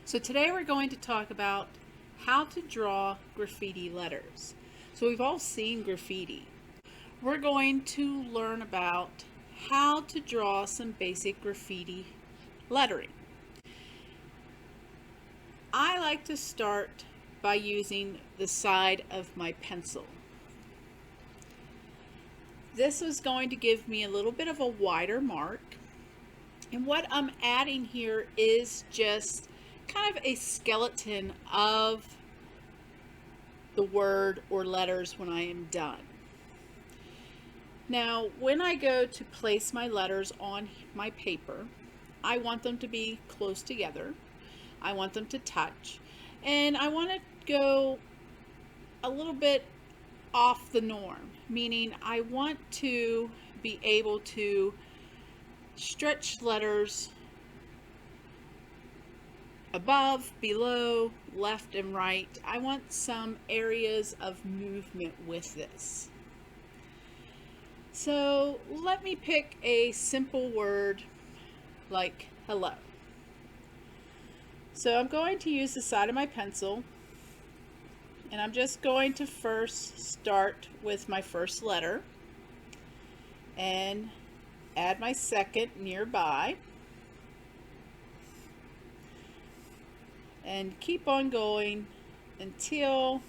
So today we're going to talk about how to draw graffiti letters. So we've all seen graffiti. We're going to learn about how to draw some basic graffiti lettering. I like to start by using the side of my pencil. This is going to give me a little bit of a wider mark. And what I'm adding here is just kind of a skeleton of the word or letters when I am done. Now, when I go to place my letters on my paper, I want them to be close together. I want them to touch, and I want to go a little bit off the norm, meaning I want to be able to stretch letters above, below, left, and right. I want some areas of movement with this. So let me pick a simple word like hello. So I'm going to use the side of my pencil, and I'm just going to first start with my first letter and add my second nearby. And keep on going until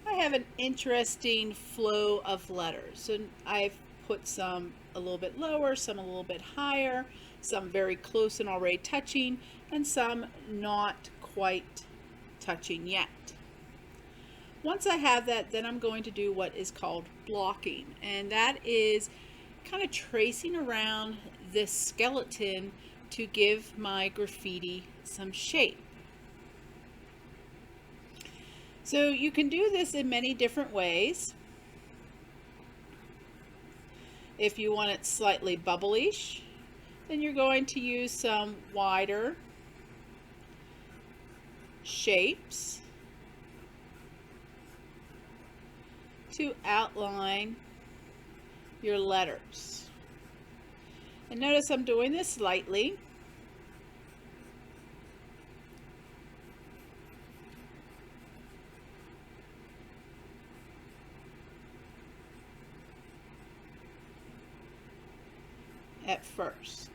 I have an interesting flow of letters. So I've put some a little bit lower, some a little bit higher, some very close and already touching, and some not quite touching yet. Once I have that, then I'm going to do what is called blocking, and that is kind of tracing around this skeleton to give my graffiti some shape. So you can do this in many different ways. If you want it slightly bubblyish, then you're going to use some wider shapes to outline your letters. And notice I'm doing this lightly. At first.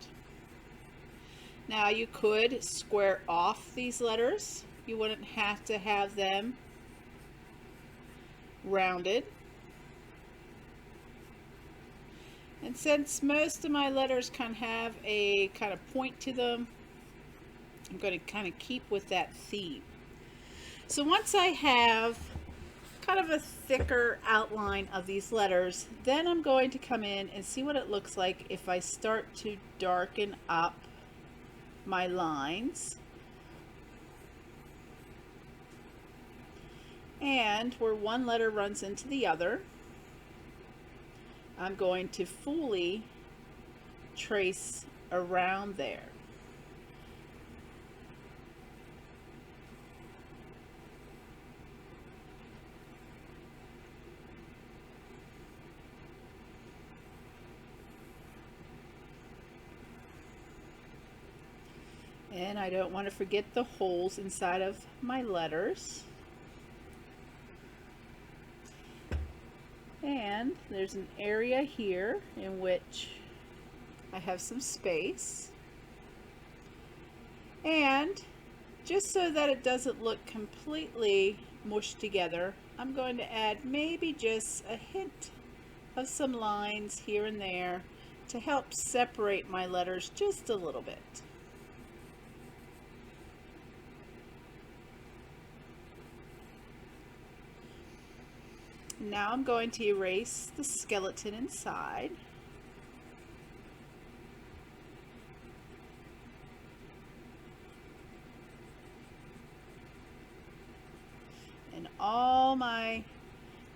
Now you could square off these letters. You wouldn't have to have them rounded. And since most of my letters kind of have a kind of point to them, I'm going to kind of keep with that theme. So once I have kind of a thicker outline of these letters, then I'm going to come in and see what it looks like if I start to darken up my lines. And where one letter runs into the other, I'm going to fully trace around there. And I don't want to forget the holes inside of my letters. And there's an area here in which I have some space. And just so that it doesn't look completely mushed together, I'm going to add maybe just a hint of some lines here and there to help separate my letters just a little bit. Now I'm going to erase the skeleton inside. And all my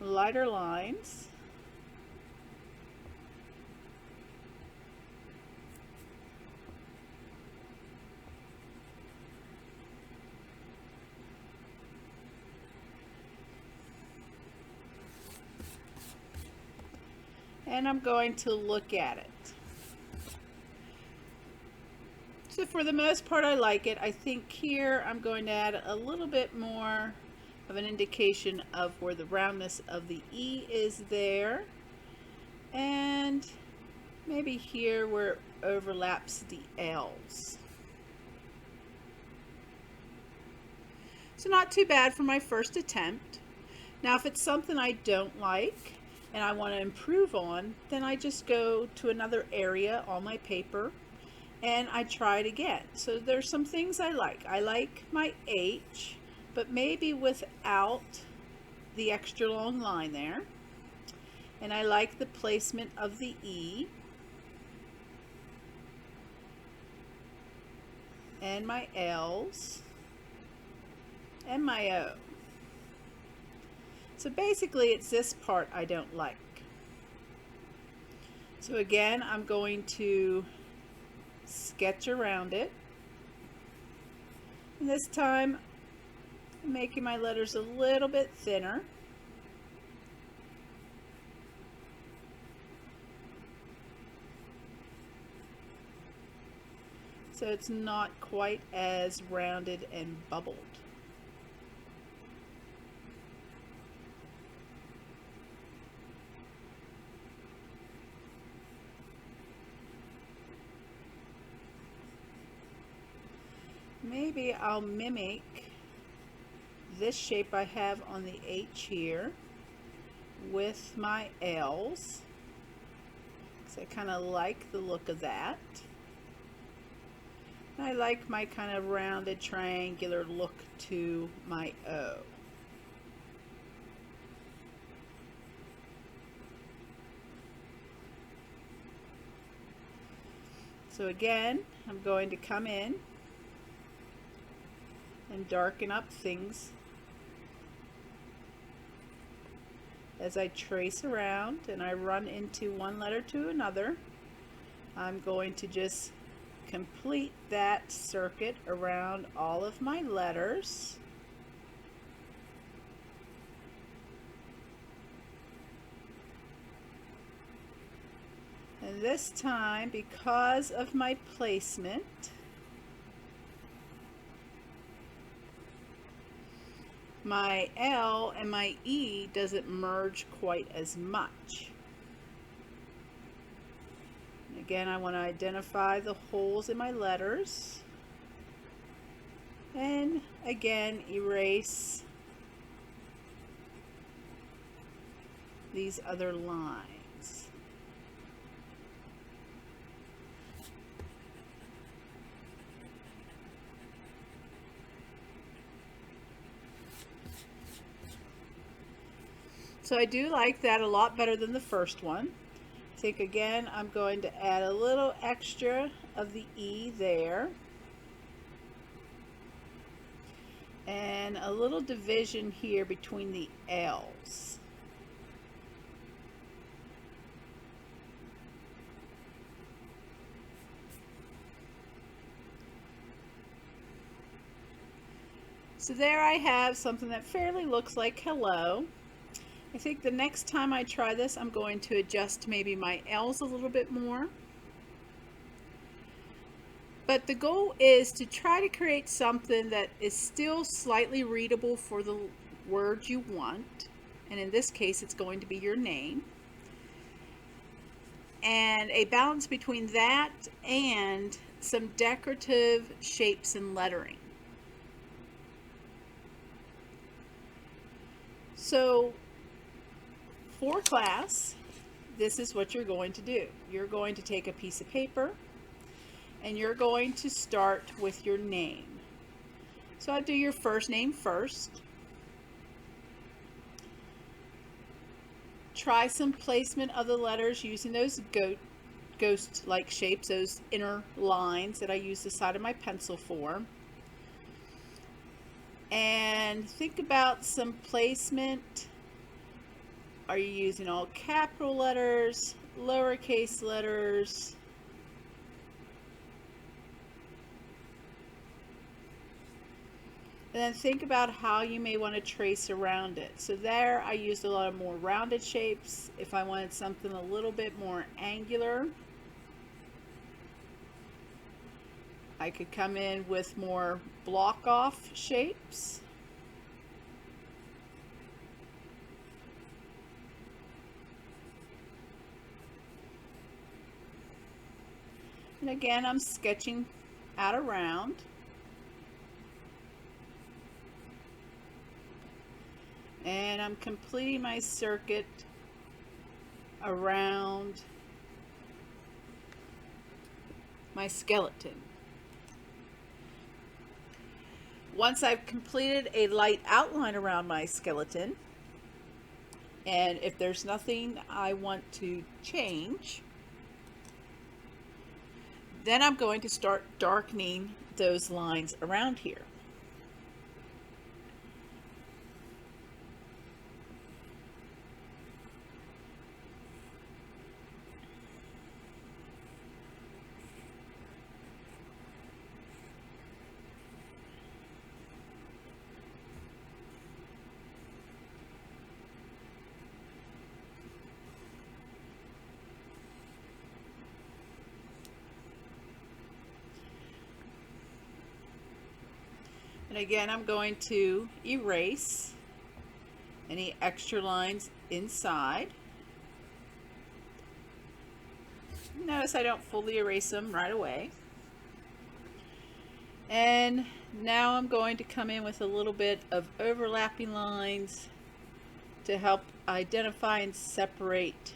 lighter lines. And I'm going to look at it. So for the most part, I like it. I think here I'm going to add a little bit more of an indication of where the roundness of the E is there. And maybe here where it overlaps the L's. So not too bad for my first attempt. Now if it's something I don't like and I want to improve on, then I just go to another area on my paper and I try it again. So there's some things I like. I like my H, but maybe without the extra long line there. And I like the placement of the E. And my L's. And my O. So basically it's this part I don't like. So again, I'm going to sketch around it. And this time I'm making my letters a little bit thinner. So it's not quite as rounded and bubbled. Maybe I'll mimic this shape I have on the H here with my L's, because I kind of like the look of that. And I like my kind of rounded triangular look to my O. So again, I'm going to come in and darken up things as I trace around and I run into one letter to another. I'm going to just complete that circuit around all of my letters. And this time, because of my placement, my L and my E doesn't merge quite as much. And again, I want to identify the holes in my letters. And again, erase these other lines. So I do like that a lot better than the first one. I think again I'm going to add a little extra of the E there. And a little division here between the L's. So there I have something that fairly looks like hello. I think the next time I try this, I'm going to adjust maybe my L's a little bit more. But the goal is to try to create something that is still slightly readable for the word you want. And in this case, it's going to be your name. And a balance between that and some decorative shapes and lettering. So for class, this is what you're going to do. You're going to take a piece of paper and you're going to start with your name. So I do your first name first. Try some placement of the letters using those ghost-like shapes, those inner lines that I use the side of my pencil for. And think about some placement. Are you using all capital letters, lowercase letters? And then think about how you may want to trace around it. So there I used a lot of more rounded shapes. If I wanted something a little bit more angular, I could come in with more block off shapes. And again, I'm sketching out around. And I'm completing my circuit around my skeleton. Once I've completed a light outline around my skeleton, and if there's nothing I want to change, then I'm going to start darkening those lines around here. And again, I'm going to erase any extra lines inside. Notice I don't fully erase them right away. And now I'm going to come in with a little bit of overlapping lines to help identify and separate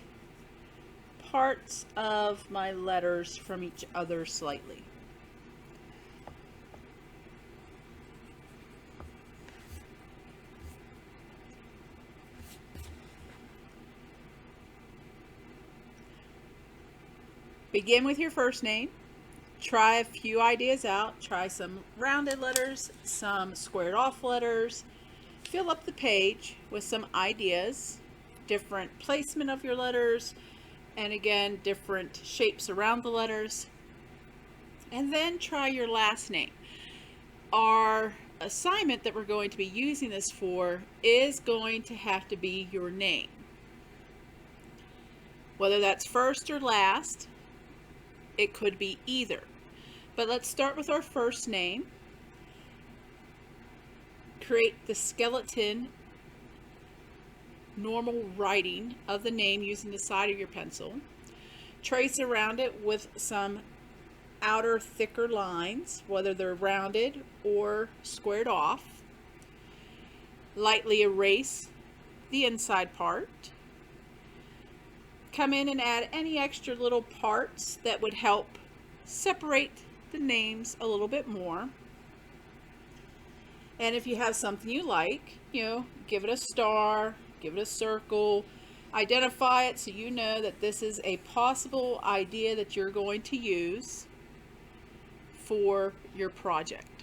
parts of my letters from each other slightly. Begin with your first name. Try a few ideas out. Try some rounded letters, some squared off letters. Fill up the page with some ideas, different placement of your letters, and again, different shapes around the letters. And then try your last name. Our assignment that we're going to be using this for is going to have to be your name. Whether that's first or last, it could be either. But let's start with our first name. Create the skeleton normal writing of the name using the side of your pencil. Trace around it with some outer thicker lines, whether they're rounded or squared off. Lightly erase the inside part. Come in and add any extra little parts that would help separate the names a little bit more. And if you have something you like, give it a star, give it a circle, identify it so you know that this is a possible idea that you're going to use for your project.